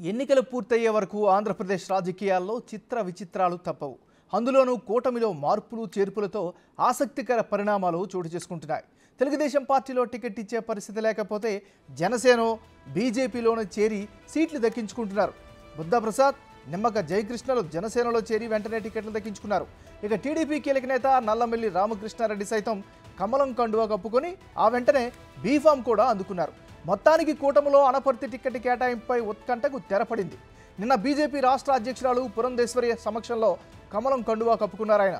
ఎన్నికలు పూర్తయ్యే వరకు ఆంధ్రప్రదేశ్ రాజకీయాల్లో చిత్ర విచిత్రాలు తప్పవు. అందులోనూ కూటమిలో మార్పులు చేర్పులతో ఆసక్తికర పరిణామాలు చోటు చేసుకుంటున్నాయి. తెలుగుదేశం పార్టీలో టికెట్ ఇచ్చే పరిస్థితి లేకపోతే జనసేన బీజేపీలోనే చేరి సీట్లు దక్కించుకుంటున్నారు. బుద్ధప్రసాద్, నిమ్మక జయకృష్ణలు జనసేనలో చేరి వెంటనే టికెట్లు దక్కించుకున్నారు. ఇక టీడీపీ కీలక నేత నల్లమిల్లి రామకృష్ణారెడ్డి సైతం కమలం కండువా కప్పుకొని ఆ వెంటనే బీఫామ్ కూడా అందుకున్నారు. మొత్తానికి కూటమిలో అనపర్తి టికెట్ కేటాయింపుపై ఉత్కంఠకు తెరపడింది. నిన్న బీజేపీ రాష్ట్ర అధ్యక్షురాలు పురంధేశ్వరి సమక్షంలో కమలం కండువా కప్పుకున్నారాయన.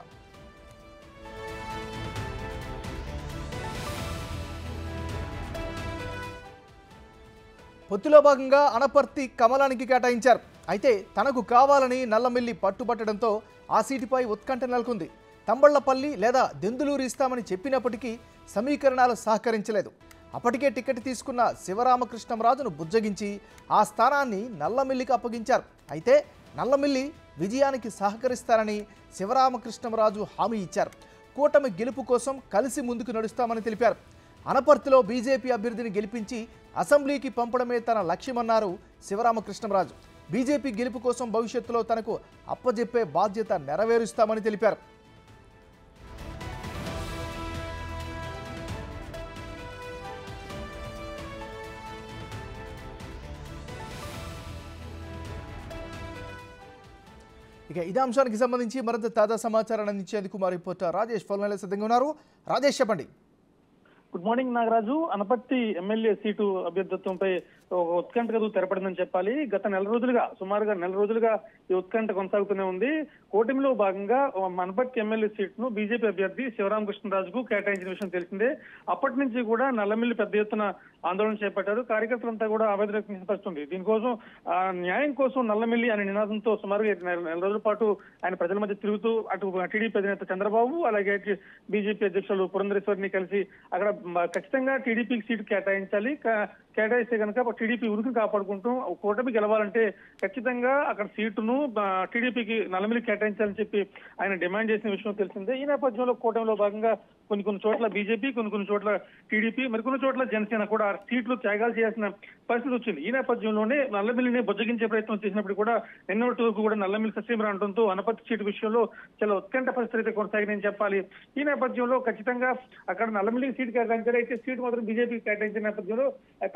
పొత్తులో భాగంగా అనపర్తి కమలానికి కేటాయించారు. అయితే తనకు కావాలని నల్లమిల్లి పట్టుబట్టడంతో ఆ సీటుపై ఉత్కంఠ నెలకొంది. తంబళ్లపల్లి లేదా దెందులూరు ఇస్తామని చెప్పినప్పటికీ సమీకరణాలు సహకరించలేదు. అప్పటికే టికెట్ తీసుకున్న శివరామకృష్ణంరాజును బుజ్జగించి ఆ స్థానాన్ని నల్లమిల్లికి అప్పగించారు. అయితే నల్లమిల్లి విజయానికి సహకరిస్తారని శివరామకృష్ణంరాజు హామీ ఇచ్చారు. కూటమి గెలుపు కోసం కలిసి ముందుకు నడుస్తామని తెలిపారు. అనపర్తిలో బీజేపీ అభ్యర్థిని గెలిపించి అసెంబ్లీకి పంపడమే తన లక్ష్యమన్నారు శివరామకృష్ణంరాజు. బీజేపీ గెలుపు కోసం భవిష్యత్తులో తనకు అప్పజెప్పే బాధ్యత నెరవేరుస్తామని తెలిపారు. ఇక ఇదే అంశానికి సంబంధించి మరింత తాజా సమాచారాన్ని అందించేందుకు మా రిపోర్టర్ రాజేష్ ఫోన్ లైన్లో సిద్ధంగా ఉన్నారు. రాజేష్, చెప్పండి. Good morning Nagaraju. Anaparthi MLA seat అభ్యర్థిత్వంపై ఒక ఉత్కంఠ గదు తెరపడిందని చెప్పాలి. గత సుమారుగా నెల రోజులుగా ఈ ఉత్కంఠ కొనసాగుతూనే ఉంది. కూటమిలో భాగంగా అనపర్తి ఎమ్మెల్యే సీటును బీజేపీ అభ్యర్థి శివరామకృష్ణరాజుకు కేటాయించిన విషయం తెలిసిందే. అప్పటి నుంచి కూడా నల్లమిల్లి పెద్ద ఎత్తున ఆందోళన చేపట్టారు. కార్యకర్తలంతా కూడా ఆవేదన వ్యక్తం. దీనికోసం న్యాయం కోసం నల్లమిల్లి అనే నినాదంతో సుమారుగా నెల రోజుల పాటు ఆయన ప్రజల మధ్య తిరుగుతూ అటు టీడీపీ అధినేత చంద్రబాబు అలాగే బీజేపీ అధ్యక్షులు పురంధేశ్వరిని కలిసి అక్కడ ఖచ్చితంగా టీడీపీకి సీటు కేటాయించాలి, కేటాయిస్తే కనుక టీడీపీ ఉనికి కాపాడుకుంటూ కూటమి గెలవాలంటే ఖచ్చితంగా అక్కడ సీటును టీడీపీకి నల్లమిల్లి కేటాయించాలని చెప్పి ఆయన డిమాండ్ చేసిన విషయం తెలిసిందే. ఈ నేపథ్యంలో కూటమిలో భాగంగా కొన్ని చోట్ల బీజేపీ, కొన్ని చోట్ల టీడీపీ, మరికొన్ని చోట్ల జనసేన కూడా సీట్లు త్యాగాలు చేయాల్సిన పరిస్థితి వచ్చింది. ఈ నేపథ్యంలోనే నల్లమిల్లిని బుజ్జగించే ప్రయత్నం చేసినప్పుడు కూడా నిన్నటి వరకు కూడా నల్లమిల్లి సస్యమర అనడంతో అనపర్తి సీటు విషయంలో చాలా ఉత్కంఠ పరిస్థితి కొనసాగిందని చెప్పాలి. ఈ నేపథ్యంలో ఖచ్చితంగా అక్కడ నల్లమిల్లికి సీటు కేటాయించారు. అయితే సీటు మాత్రం బీజేపీకి కేటాయించిన నేపథ్యంలో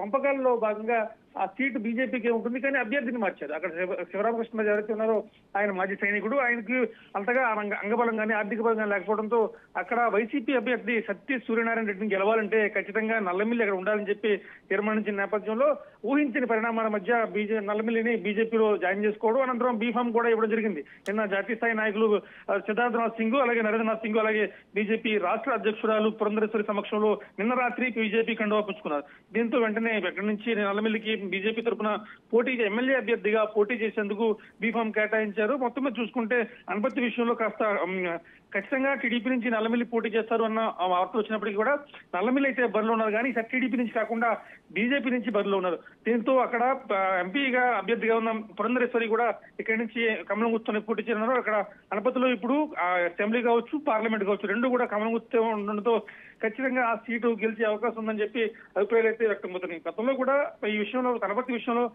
పంపకాలలో భాగంగా ఆ సీటు బీజేపీకి ఉంటుంది, కానీ అభ్యర్థిని మార్చారు. అక్కడ శివరామకృష్ణరాజు ఎవరైతే ఉన్నారో ఆయన మాజీ సైనికుడు, ఆయనకి అంతగా అంగబలం కానీ ఆర్థిక బలంగా లేకపోవడంతో అక్కడ వైసీపీ అభ్యర్థి సత్య సూర్యనారాయణ రెడ్డిని గెలవాలంటే ఖచ్చితంగా నల్లమిల్లి అక్కడ ఉండాలని చెప్పి తీర్మానించిన నేపథ్యంలో ఊహించిన పరిణామాల మధ్య నల్లమిల్లిని బీజేపీలో జాయిన్ చేసుకోవడం, అనంతరం బీఫామ్ కూడా ఇవ్వడం జరిగింది. నిన్న జాతీయ స్థాయి నాయకులు సిద్ధార్థనాథ్ సింగ్ అలాగే నరేంద్రనాథ్ సింగ్ అలాగే బీజేపీ రాష్ట్ర అధ్యక్షురాలు పురంధేశ్వరి సమక్షంలో నిన్న రాత్రి బీజేపీ కండువా పుచ్చుకున్నారు. దీంతో వెంటనే ఎక్కడి నుంచి నల్లమిల్లికి బీజేపీ తరఫున ఎమ్మెల్యే అభ్యర్థిగా పోటీ చేసేందుకు బీఫామ్ కేటాయించారు. మొత్తం మీద చూసుకుంటే అనపర్తి విషయంలో కాస్త ఖచ్చితంగా టీడీపీ నుంచి నల్లమిల్లి పోటీ చేస్తారు అన్న వార్తలు వచ్చినప్పటికీ కూడా నల్లమిల్లి అయితే బరిలో ఉన్నారు, కానీ ఈసారి టీడీపీ నుంచి కాకుండా బీజేపీ నుంచి బరిలో ఉన్నారు. దీంతో అక్కడ ఎంపీగా అభ్యర్థిగా ఉన్న పురంధేశ్వరి కూడా ఇక్కడి నుంచి కమలం గుర్తుని పోటీ చేస్తున్నారు. అక్కడ అనపర్తిలో ఇప్పుడు అసెంబ్లీ కావచ్చు, పార్లమెంట్ కావచ్చు, రెండు కూడా కమలం గుర్తు ఉండడంతో ఖచ్చితంగా ఆ సీటు గెలిచే అవకాశం ఉందని చెప్పి అభిప్రాయాలు అయితే వ్యక్తమవుతున్నాయి. గతంలో కూడా ఈ విషయంలో అనపర్తి విషయంలో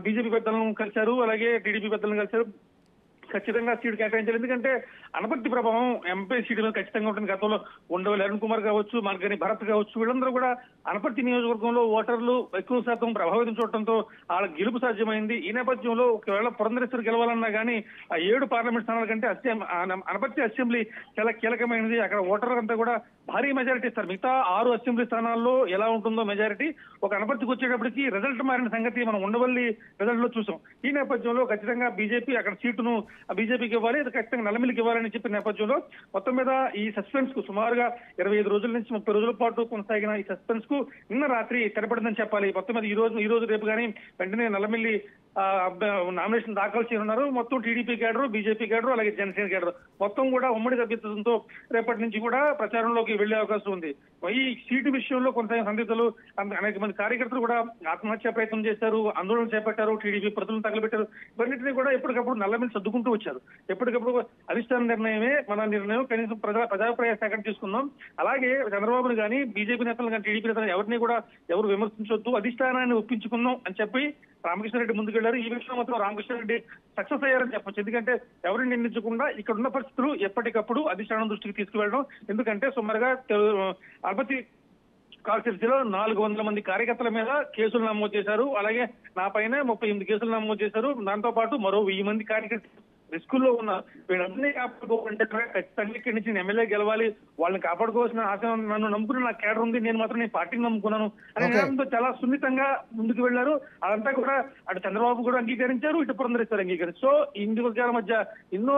బీజేపీ పెద్దలను కలిశారు, అలాగే టీడీపీ పెద్దలను కలిశారు. ఖచ్చితంగా సీటు కేటాయించాలి, ఎందుకంటే అనపర్తి ప్రభావం ఎంపీ సీటు మీద ఖచ్చితంగా ఉంటుంది. గతంలో ఉండవల్లి అరుణ్ కుమార్ కావచ్చు, మార్గని భరత్ కావచ్చు, వీళ్ళందరూ కూడా అనపర్తి నియోజకవర్గంలో ఓటర్లు ఎక్కువ శాతం ప్రభావితం చూడటంతో వాళ్ళ గెలుపు సాధ్యమైంది. ఈ నేపథ్యంలో ఒకవేళ పురంధేశ్వరి గెలవాలన్నా కానీ ఆ 7 పార్లమెంట్ స్థానాల కంటే అనపర్తి అసెంబ్లీ చాలా కీలకమైనది. అక్కడ ఓటర్లంతా కూడా భారీ మెజారిటీ ఇస్తారు. మిగతా 6 అసెంబ్లీ స్థానాల్లో ఎలా ఉంటుందో మెజారిటీ, ఒక అనపర్తికి వచ్చేటప్పటికి రిజల్ట్ మారిన సంగతి మనం ఉండవల్లి రిజల్ట్ లో చూసాం. ఈ నేపథ్యంలో ఖచ్చితంగా బీజేపీ అక్కడ సీటును బీజేపీకి ఇవ్వాలి, ఖచ్చితంగా నల్లమిల్లికి ఇవ్వాలని చెప్పిన నేపథ్యంలో మొత్తం మీద ఈ సస్పెన్స్ కు సుమారుగా 25 రోజుల నుంచి 30 రోజుల పాటు కొనసాగిన ఈ సస్పెన్స్ కు నిన్న రాత్రి తెరపడిందని చెప్పాలి. మొత్తం మీద ఈ రోజు రేపు కానీ వెంటనే నల్లమిల్లి నామినేషన్ దాఖలు చేయనున్నారు. మొత్తం టీడీపీ క్యాడరు, బీజేపీ క్యాడరు అలాగే జనసేన క్యాడరు మొత్తం కూడా ఉమ్మడి అభ్యర్థిత్వంతో రేపటి నుంచి కూడా ప్రచారంలోకి వెళ్లే అవకాశం ఉంది. ఈ సీటు విషయంలో కొనసాగిన సందిగ్ధులు అనేక మంది కార్యకర్తలు కూడా ఆత్మహత్య ప్రయత్నం చేశారు, ఆందోళన చేపట్టారు, టీడీపీ ప్రజలను తగలబెట్టారు. ఇవన్నింటినీ కూడా ఎప్పటికప్పుడు నల్లమిల్లి సర్దుకుంటూ వచ్చారు. ఎప్పటికప్పుడు అధిష్టాన నిర్ణయమే మన నిర్ణయం, కనీసం ప్రజాభిప్రాయ సేకరణ తీసుకుందాం, అలాగే చంద్రబాబును కానీ బీజేపీ నేతలు కానీ టీడీపీ నేతలు ఎవరిని కూడా ఎవరు విమర్శించొద్దు, అధిష్టానాన్ని ఒప్పించుకుందాం అని చెప్పి రామకృష్ణారెడ్డి ముందుకు వెళ్లారు. ఈ విషయంలో మాత్రం రామకృష్ణారెడ్డి సక్సెస్ అయ్యారని చెప్పొచ్చు. ఎందుకంటే ఎవరిని నిందించకుండా ఇక్కడ ఉన్న పరిస్థితులు ఎప్పటికప్పుడు అధిష్టానం దృష్టికి తీసుకువెళ్ళడం. ఎందుకంటే సుమారుగా అల్పతి కాన్స్టిట్యూన్సీలో 400 మంది కార్యకర్తల మీద కేసులు నమోదు చేశారు. అలాగే నా పైన 38 కేసులు నమోదు చేశారు. దాంతో పాటు మరో 1000 మంది కార్యకర్తలు రిస్క్ లో ఉన్న వీళ్ళందరినీ కాపాడుకోవాలంటే ఖచ్చితంగా ఇక్కడి నుంచి నేను ఎమ్మెల్యే గెలవాలి, వాళ్ళని కాపాడుకోవాల్సిన ఆశ, నన్ను నమ్ముకున్న నా కేడర్ ఉంది, నేను పార్టీని నమ్ముకున్నాను అనే నినాదంతో చాలా సున్నితంగా ముందుకు వెళ్లారు. అదంతా కూడా అటు చంద్రబాబు కూడా అంగీకరించారు, ఇటు పురంధరేశ్వర్ అంగీకరించారు. సో ఇందు వర్గాల మధ్య ఎన్నో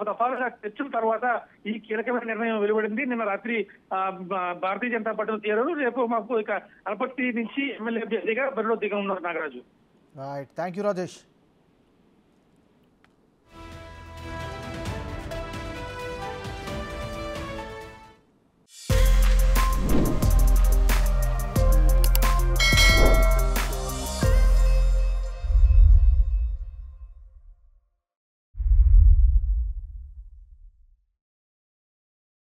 దఫాలుగా చర్చల తర్వాత ఈ కీలకమైన నిర్ణయం వెలువడింది. నిన్న రాత్రి భారతీయ జనతా పార్టీలో చేరారు. రేపు మాకు ఇక అనపర్తి నుంచి ఎమ్మెల్యే అభ్యర్థిగా బరిలో దిగనున్నారు Nagaraju. Right, thank you Rajesh.